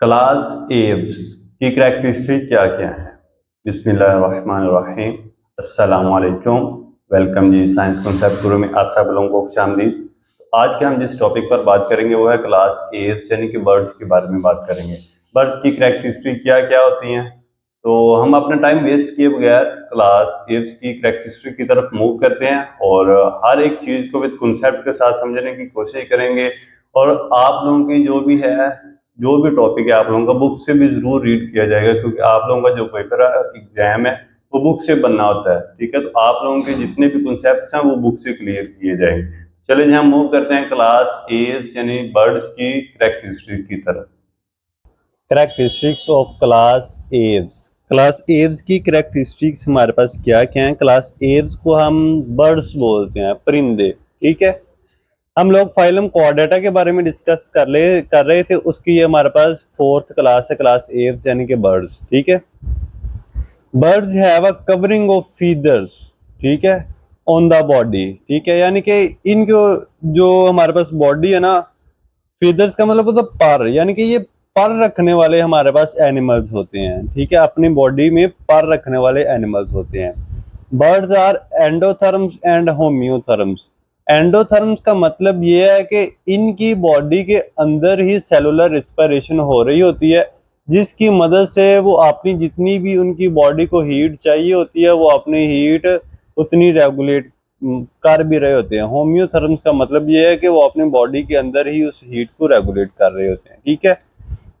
Class Aves की characteristic क्या क्या है। बिस्मिल्लाहिर्रहमानिर्रहीम, अस्सलाम वालेकुम। वेलकम जी साइंस कॉन्सेप्ट गुरु में आप सब लोगों को खुशामदीद। तो आज के हम जिस टॉपिक पर बात करेंगे वो है क्लास एव्स यानी कि बर्ड्स के बारे में बात करेंगे। बर्ड्स की करैक्टरिस्टिक क्या क्या होती हैं। तो हम अपना टाइम वेस्ट किए बगैर क्लास एव्स की करैक्टरिस्टिक की तरफ मूव करते हैं और हर एक चीज़ को विद कॉन्सेप्ट के साथ समझने की कोशिश करेंगे। और आप लोगों की जो भी टॉपिक है आप लोगों का बुक से भी जरूर रीड किया जाएगा, क्योंकि आप लोगों का जो पेपर एग्जाम है वो बुक से बनना होता है। ठीक है, तो आप लोगों के जितने भी कॉन्सेप्ट्स हैं वो बुक से क्लियर किए जाएंगे। चलिए जी हम मूव करते हैं क्लास एव्स यानी बर्ड्स की करैक्टरिस्टिक की तरफ। करैक्टरिस्टिक्स ऑफ क्लास एव्स की करैक्टरिस्टिक्स हमारे पास क्या क्या है। क्लास एव्स को हम बर्ड्स बोलते हैं, परिंदे। ठीक है, हम लोग फाइलम कॉर्डेटा के बारे में डिस्कस कर रहे थे। उसकी ये हमारे पास फोर्थ क्लास है, क्लास एव्स यानी कि बर्ड्स। ठीक है, birds have a covering of feathers, ठीक है, ऑन द बॉडी। ठीक है, यानी कि इनको जो हमारे पास बॉडी है ना, फीदर्स का मतलब होता है पर, यानी कि ये पर रखने वाले हमारे पास एनिमल्स होते हैं। ठीक है, अपनी बॉडी में पर रखने वाले एनिमल्स होते हैं। Birds are endotherms and homeotherms. Endotherms का मतलब ये है कि इनकी बॉडी के अंदर ही सेलुलर रिस्पिरेशन हो रही होती है, जिसकी मदद से वो अपनी जितनी भी उनकी बॉडी को हीट चाहिए होती है वो अपनी हीट उतनी रेगुलेट कर भी रहे होते हैं। होम्योथर्म्स का मतलब ये है कि वो अपनी बॉडी के अंदर ही उस हीट को रेगुलेट कर रहे होते हैं। ठीक है,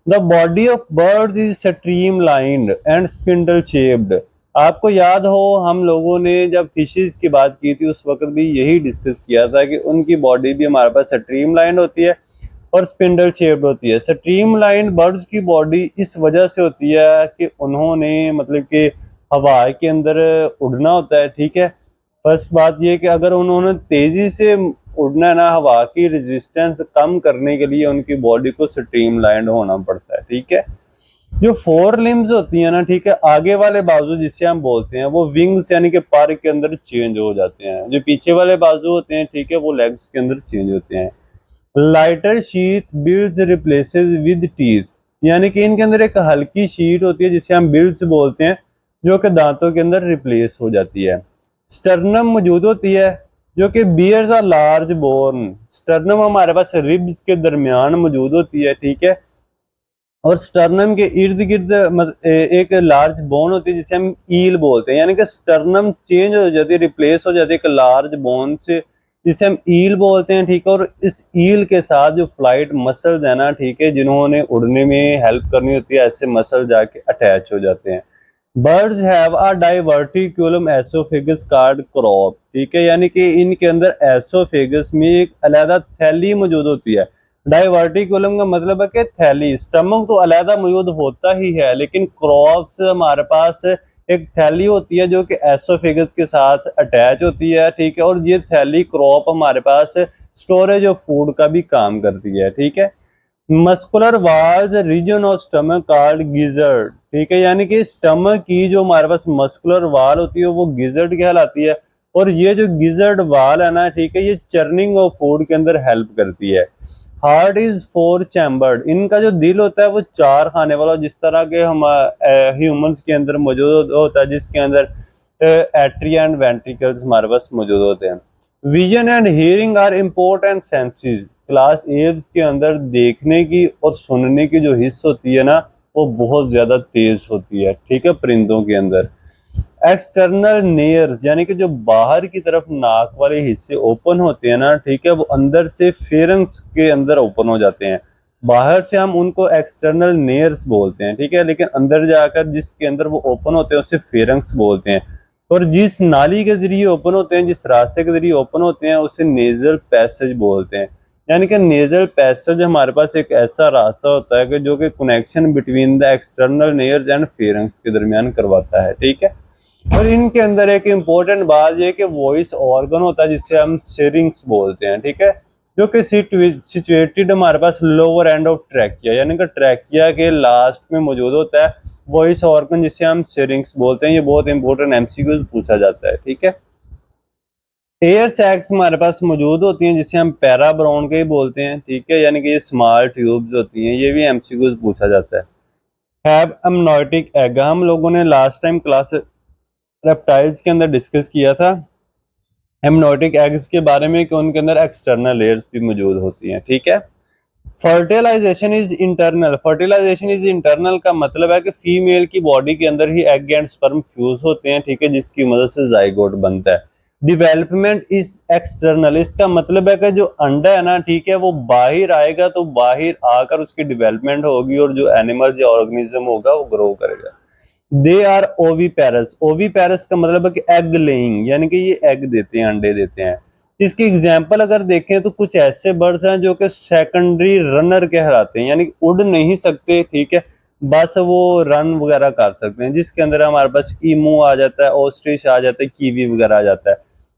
the body of birds is streamlined and spindle shaped. आपको याद हो हम लोगों ने जब फिशेस की बात की थी उस वक्त भी यही डिस्कस किया था कि उनकी बॉडी भी हमारे पास स्ट्रीमलाइंड होती है और स्पिंडल शेप्ड होती है। स्ट्रीमलाइंड बर्ड्स की बॉडी इस वजह से होती है कि उन्होंने मतलब कि हवा के अंदर उड़ना होता है। ठीक है, फर्स्ट बात ये कि अगर उन्होंने तेजी से उड़ना ना, हवा की रेजिस्टेंस कम करने के लिए उनकी बॉडी को स्ट्रीमलाइंड होना पड़ता है। ठीक है, जो फोर लिम्स होती है ना, ठीक है, आगे वाले बाजू जिसे हम बोलते हैं वो विंग्स यानी कि पर के अंदर चेंज हो जाते हैं। जो पीछे वाले बाजू होते हैं, ठीक है, वो लेग्स के अंदर चेंज होते हैं। Lighter sheet builds replaces with teeth, यानी कि इनके अंदर एक हल्की शीट होती है जिसे हम बिल्ड्स बोलते हैं, जो कि दांतों के अंदर रिप्लेस हो जाती है। स्टर्नम मौजूद होती है जो कि bears a large bone. Sternum हमारे पास रिब्स के दरमियान मौजूद होती है। ठीक है, और स्टर्नम के इर्द गिर्द एक लार्ज बोन होती है जिसे हम ईल बोलते हैं, यानी कि स्टर्नम चेंज हो जाती है, रिप्लेस हो जाती है एक लार्ज बोन से जिसे हम ईल बोलते हैं। ठीक है, और इस ईल के साथ जो फ्लाइट मसल्स है ना, ठीक है, जिन्होंने उड़ने में हेल्प करनी होती है, ऐसे मसल जाके अटैच हो जाते हैं। Birds have a diverticulum oesophagus card crop. ठीक है, यानी कि इनके अंदर एसोफेगस में एक अलग थैली मौजूद होती है। डाइवर्टिकुलम का मतलब है कि थैली। स्टमक तो अलग मौजूद होता ही है, लेकिन क्रॉप्स हमारे पास एक थैली होती है जो कि एसोफेगस के साथ अटैच होती है। ठीक है, और ये थैली क्रॉप हमारे पास स्टोरेज ऑफ फूड का भी काम करती है। ठीक है, muscular walls region of stomach called gizzard. ठीक है, यानी कि स्टमक की जो हमारे पास मस्कुलर वाल होती है वो गिजर्ड कहलाती है। और ये जो गिजर्ड वाल है ना, ठीक है, ये चर्निंग ऑफ फूड के अंदर हेल्प करती है। हार्ट इज फोर चैम्बर्ड, इनका जो दिल होता है वो चार खाने वाला, जिस तरह के हम ह्यूमंस के अंदर मौजूद होता है, जिसके अंदर एट्रिया एंड वेंट्रिकल्स हमारे पास मौजूद होते हैं। Vision and hearing are important senses. Class Aves के अंदर देखने की और सुनने की जो हिस्स होती है ना, वो बहुत ज्यादा तेज होती है। ठीक है, परिंदों के अंदर एक्सटर्नल नेयर्स यानी कि जो बाहर की तरफ नाक वाले हिस्से ओपन होते हैं ना, ठीक है, वो अंदर से फेरंक्स के अंदर ओपन हो जाते हैं। बाहर से हम उनको एक्सटर्नल नेयर्स बोलते हैं। ठीक है, लेकिन अंदर जाकर जिसके अंदर वो ओपन होते हैं उसे फेरंक्स बोलते हैं। और जिस नाली के जरिए ओपन होते हैं, जिस रास्ते के जरिए ओपन होते हैं, उसे नेजल पैसेज बोलते हैं। यानी कि नेजल पैसेज हमारे पास एक ऐसा रास्ता होता है कि जो कि connection between the external nares and pharynx के दरमियान करवाता है। ठीक है, और इनके अंदर एक इम्पोर्टेंट बात यह कि वॉइस ऑर्गन होता है जिसे हम सिरिंक्स बोलते हैं। ठीक है, जो कि सिचुएटेड हमारे पास लोअर एंड ऑफ ट्रैकिया, यानी कि ट्रैकिया के लास्ट में मौजूद होता है वॉइस ऑर्गन जिसे हम सिरिंक्स बोलते हैं। ये बहुत इंपॉर्टेंट एमसीक्यूज पूछा जाता है। ठीक है, एयर सैक्स हमारे पास मौजूद होती हैं जिसे हम पैरा ब्राउन के ही बोलते हैं, ठीक है, यानी कि ये स्मॉल ट्यूब्स होती हैं, ये भी एमसीक्यूज पूछा जाता है। हैव अमनॉटिक एग, हम लोगों ने लास्ट टाइम क्लास रेप्टाइल्स के अंदर डिस्कस किया था एमनॉटिक एग्स के बारे में कि उनके अंदर एक्सटर्नल लेयर्स भी मौजूद होती हैं, ठीक है। Fertilization is internal, fertilization is internal का मतलब है कि फीमेल की बॉडी के अंदर ही एग एंड स्पर्म फ्यूज होते हैं, ठीक है, जिसकी मदद से जाइगोट बनता है। डेवलपमेंट इज एक्सटर्नल, इसका मतलब है कि जो अंडा है ना, ठीक है, वो बाहर आएगा तो बाहर आकर उसकी डेवलपमेंट होगी और जो एनिमल या ऑर्गेनिज्म होगा वो ग्रो करेगा। दे आर ओवीपेरस, ओवीपेरस का मतलब है कि एग लेइंग, यानी कि ये एग देते हैं, अंडे देते हैं। इसकी एग्जाम्पल अगर देखें तो कुछ ऐसे बर्ड्स हैं जो कि सेकेंडरी रनर कहलाते हैं, यानी कि उड़ नहीं सकते, ठीक है, बस वो रन वगैरह कर सकते हैं, जिसके अंदर हमारे पास ईमू आ जाता है, ऑस्ट्रिच आ जाता है, कीवी वगैरह आ जाता है।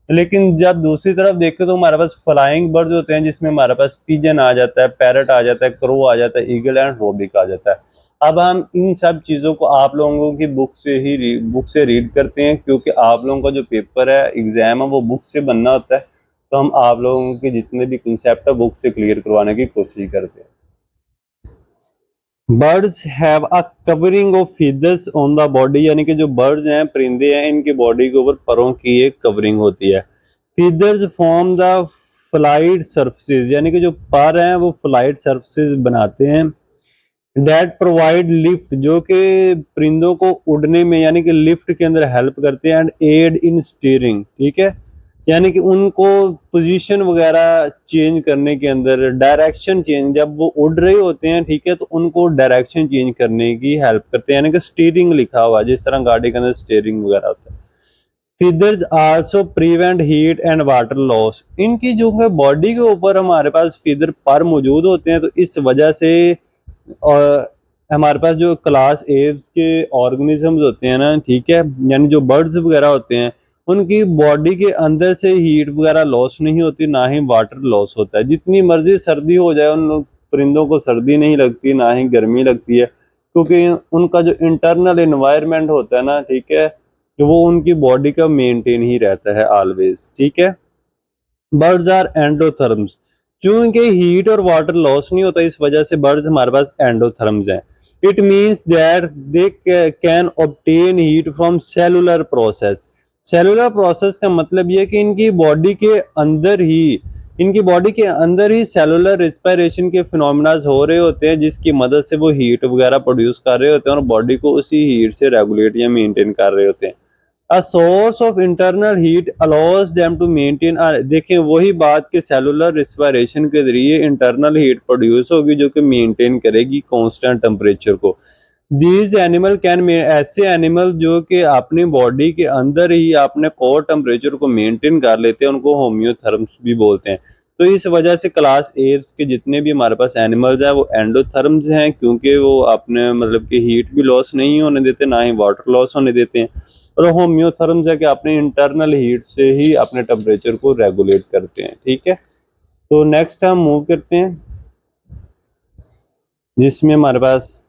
लेकिन जब दूसरी तरफ देखें तो हमारे पास फ्लाइंग बर्ड्स होते हैं जिसमें हमारे पास पिजन आ जाता है, पैरट आ जाता है, क्रो आ जाता है, ईगल एंड रोबिक आ जाता है। अब हम इन सब चीज़ों को आप लोगों की बुक से रीड करते हैं, क्योंकि आप लोगों का जो पेपर है, एग्जाम है, वो बुक से बनना होता है, तो हम आप लोगों के जितने भी कंसेप्ट है बुक से क्लियर करवाने की कोशिश करते हैं। Birds have a covering of feathers on the body, यानी कि जो बर्ड्स हैं, परिंदे हैं, इनकी बॉडी के ऊपर परों की एक कवरिंग होती है। Feathers form the flight surfaces, यानी कि जो पर हैं वो फ्लाइट सर्फेसिस बनाते हैं। डेट प्रोवाइड लिफ्ट, जो कि परिंदों को उड़ने में यानी कि लिफ्ट के अंदर हेल्प करते हैं। एंड एड इन स्टीयरिंग, ठीक है, यानी कि उनको पोजीशन वगैरह चेंज करने के अंदर, डायरेक्शन चेंज, जब वो उड़ रहे होते हैं, ठीक है, तो उनको डायरेक्शन चेंज करने की हेल्प करते हैं, यानी कि स्टीयरिंग लिखा हुआ जिस तरह गाड़ी के अंदर स्टीयरिंग वगैरह होता है। Feathers also prevent heat and water loss, इनकी जो है बॉडी के ऊपर हमारे पास फीदर पर मौजूद होते हैं, तो इस वजह से और हमारे पास जो क्लास एव्स के ऑर्गेनिजम्स होते हैं ना, ठीक है, यानी जो बर्ड्स वगैरह होते हैं, उनकी बॉडी के अंदर से हीट वगैरह लॉस नहीं होती, ना ही वाटर लॉस होता है। जितनी मर्जी सर्दी हो जाए, उन परिंदों को सर्दी नहीं लगती, ना ही गर्मी लगती है, क्योंकि उनका जो इंटरनल एनवायरनमेंट होता है ना, ठीक है, जो वो उनकी बॉडी का मेंटेन ही रहता है ऑलवेज, ठीक है। बर्ड्स आर एंडोथर्म्स, चूंकि हीट और वाटर लॉस नहीं होता, इस वजह से बर्ड्स हमारे पास एंडोथर्म्स हैं। It means that they can obtain heat from cellular process, cellular process का मतलब ये कि इनकी बॉडी के अंदर ही सेलुलर रिस्पायरेशन के फिनोमेनाज हो रहे होते हैं, जिसकी मदद से वो हीट वगैरह प्रोड्यूस कर रहे होते हैं और बॉडी को उसी हीट से रेगुलेट या मेंटेन कर रहे होते हैं। A source of internal heat allows them to maintain, देखें वही बात के सेलुलर रिस्पायरेशन के जरिए इंटरनल हीट प्रोड्यूस होगी जो कि मेंटेन करेगी कांस्टेंट टेम्परेचर को। दीज एनिमल कैन, ऐसे एनिमल जो कि अपनी बॉडी के अंदर ही अपने कोर टेम्परेचर को मेंटेन कर लेते हैं, उनको होम्योथर्म्स भी बोलते हैं। तो इस वजह से क्लास एव्स के जितने भी हमारे पास एनिमल्स हैं वो एंडोथर्म्स हैं, क्योंकि वो अपने मतलब कि हीट भी लॉस नहीं होने देते, ना ही वाटर लॉस होने देते हैं। और होम्योथर्म्स है कि अपने इंटरनल हीट से ही अपने टेम्परेचर को रेगुलेट करते हैं, ठीक है। तो नेक्स्ट हम मूव करते हैं, जिसमें हमारे पास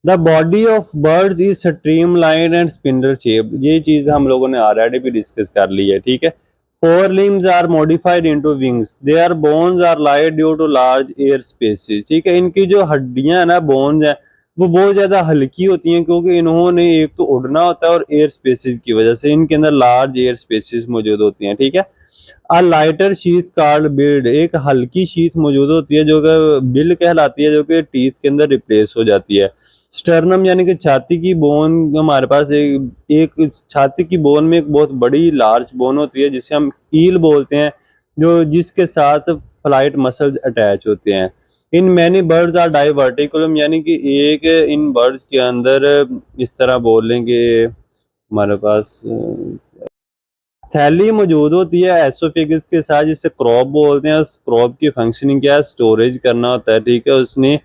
the body of birds is streamline and spindle shape, ये चीज हम लोगों ने ऑलरेडी भी डिस्कस कर ली है, ठीक है। Forelimbs are modified into wings, their bones are light due to large air spaces, ठीक है, इनकी जो हड्डियां ना, बोन्स हैं, वो बहुत ज्यादा हल्की होती हैं, क्योंकि इन्होंने एक तो उड़ना होता है और एयर स्पेसेस की वजह से इनके अंदर लार्ज एयर स्पेसेस मौजूद होती हैं, ठीक है। A lighter sheath card build, एक हल्की शीथ मौजूद होती है जो कि बिल कहलाती है, जो कि टीथ के अंदर रिप्लेस हो जाती है। स्टर्नम यानी कि छाती की बोन, हमारे पास एक छाती की बोन में एक बहुत बड़ी लार्ज बोन होती है जिसे हम कील बोलते हैं, जो जिसके साथ फ्लाइट मसल्स अटैच होते हैं। In many birds are diverticulum, यानी कि एक इन बर्ड्स के अंदर इस तरह बोल लेंगे हमारे पास थैली मौजूद होती है एसोफेगस के साथ, जिसे क्रॉप बोलते हैं। क्रॉप की फंक्शनिंग क्या है, स्टोरेज करना होता है, ठीक है, उसने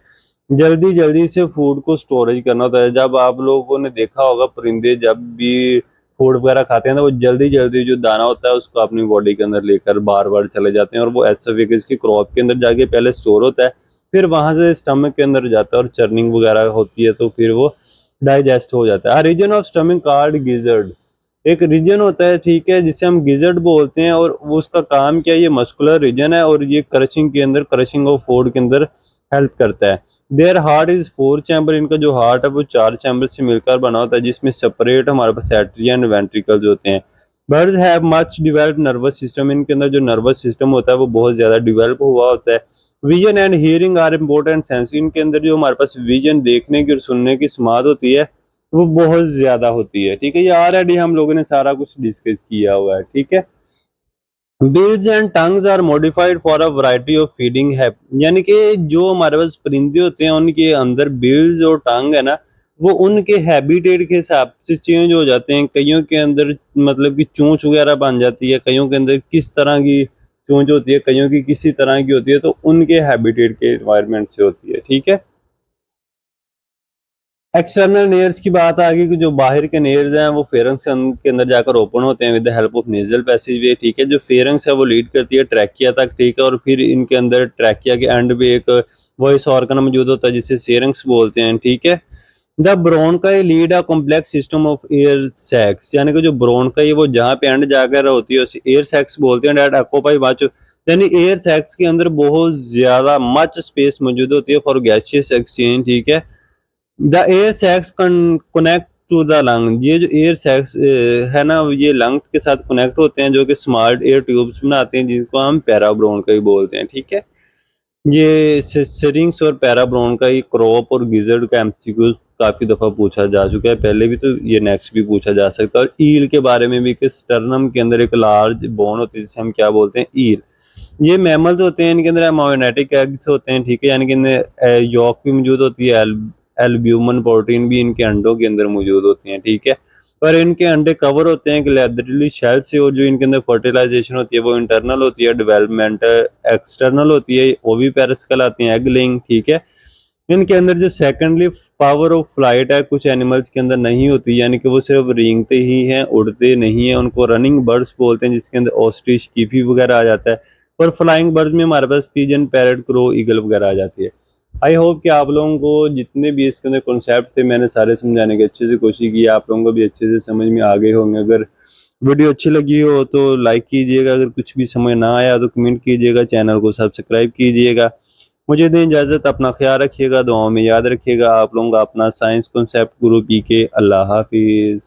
जल्दी जल्दी से फूड को स्टोरेज करना होता है। जब आप लोगों ने देखा होगा परिंदे जब भी फूड वगैरह खाते हैं तो वो जल्दी जल्दी जो दाना होता है उसको अपनी बॉडी के अंदर लेकर बार बार चले जाते हैं, और वो एसोफेगस की क्रॉप के अंदर जाके पहले स्टोर होता है, फिर वहां से स्टमक के अंदर जाता है और चर्निंग वगैरह होती है, तो फिर वो डाइजेस्ट हो जाता है। Region of stomach called gizzard, एक रीजन होता है, ठीक है, जिसे हम गिजर्ड बोलते हैं, और वो उसका काम क्या है, ये मस्कुलर रीजन है और ये क्रशिंग के अंदर, क्रशिंग ऑफ फूड के अंदर हेल्प करता है। देयर हार्ट इज 4 चैम्बर, इनका जो हार्ट है वो 4 चैम्बर से मिलकर बना होता है, जिसमें सेपरेट हमारे पास एट्रिया एंड वेंट्रिकल्स होते हैं। Birds have much developed nervous system, इनके अंदर जो नर्वस सिस्टम होता है वो बहुत ज्यादा डिवेल्प हुआ होता है। Vision and hearing are important sense, इनके अंदर जो हमारे पास विजन, देखने की और सुनने की स्मार्ट होती है वो बहुत ज्यादा होती है, ठीक है। ये ऑलरेडी हम लोगों ने सारा कुछ डिस्कस किया हुआ है, ठीक है। Bills and tongues are modified for a variety of feeding है, यानी कि जो हमारे पास परिंदे होते हैं उनके अंदर बिल्स और टंग है ना, वो उनके हैबिटेट के हिसाब से चेंज हो जाते हैं। कईयों के अंदर मतलब कि चोंच वगैरह बन जाती है, कईयों के अंदर किस तरह की चोंच होती है, कईयों की किसी तरह की होती है, तो उनके हैबिटेट के एनवायरनमेंट से होती है, ठीक है। एक्सटर्नल नेयर्स की बात आ गई कि जो बाहर के नेयर्स हैं वो फेरंक्स के अंदर जाकर ओपन होते हैं with the help of nasal passageway, ठीक है। जो फेरंक्स है वो लीड करती है ट्रैकिया तक, ठीक है, और फिर इनके अंदर ट्रैकिया के एंड पे एक वॉइस ऑर्गन मौजूद होता है जिसे सेरंक्स बोलते हैं, ठीक है। The bronchi lead a complex system of air sacs, यानी कि जो ब्रोनकाई वो जहाँ पे एंड जाकर होती है उसे एयर सैक्स बोलते हैं। डेट ऑक्यूपाई मच, यानी एयर सैक्स के अंदर बहुत ज्यादा मच स्पेस मौजूद होती है फॉर गैसियस एक्सचेंज, ठीक है। The air sacs connect to the lung, ये जो एयर सैक्स है ना, ये लंग के साथ कनेक्ट होते हैं, जो कि स्मॉल एयर ट्यूब्स बनाते हैं, जिनको हम पैराब्रोनकाई बोलते हैं, ठीक है। ये सिरिंग्स और पैराब्रोनकाई, क्रॉप और गिजर्ड का एमसीक्यू काफी दफा पूछा जा चुका है पहले भी, तो ये नेक्स्ट भी पूछा जा सकता है। और ईल के बारे में भी कि स्टर्नम के अंदर एक लार्ज बोन होती है जिसे हम क्या बोलते हैं, ईल। ये मैमल्स होते हैं, इनके अंदर एमोनेटिक एग्स होते हैं, ठीक है, यानी कि इनमें यॉक भी मौजूद होती है, एल्ब्यूमिन प्रोटीन भी इनके अंडों के अंदर मौजूद होती हैं, ठीक है। पर इनके अंडे कवर होते हैं लेदरली शेल से, और जो इनके अंदर फर्टिलाइजेशन होती है वो इंटरनल होती है, डेवलपमेंट एक्सटर्नल होती है, ओविपेरस कहलाती हैं, एग लेइंग, ठीक है। इनके अंदर जो सेकेंडली पावर ऑफ फ्लाइट है कुछ एनिमल्स के अंदर नहीं होती, यानी कि वो सिर्फ रेंगते ही हैं, उड़ते नहीं है, उनको रनिंग बर्ड्स बोलते हैं, जिसके अंदर ऑस्ट्रिच, कीफी वगैरह आ जाता है। पर फ्लाइंग बर्ड्स में हमारे पास पिजन, पैरट, क्रो, ईगल वगैरह आ जाती है। आई होप कि आप लोगों को जितने भी इसके अंदर कॉन्सेप्ट थे मैंने सारे समझाने की अच्छे से कोशिश की, आप लोगों को भी अच्छे से समझ में आ गए होंगे। अगर वीडियो अच्छी लगी हो तो लाइक कीजिएगा, अगर कुछ भी समझ ना आया तो कमेंट कीजिएगा, चैनल को सब्सक्राइब कीजिएगा। मुझे दें इजाज़त, अपना ख्याल रखिएगा, दुआओं में याद रखिएगा। आप लोगों का अपना साइंस कॉन्सेप्ट गुरु पी के। अल्लाह हाफिज़।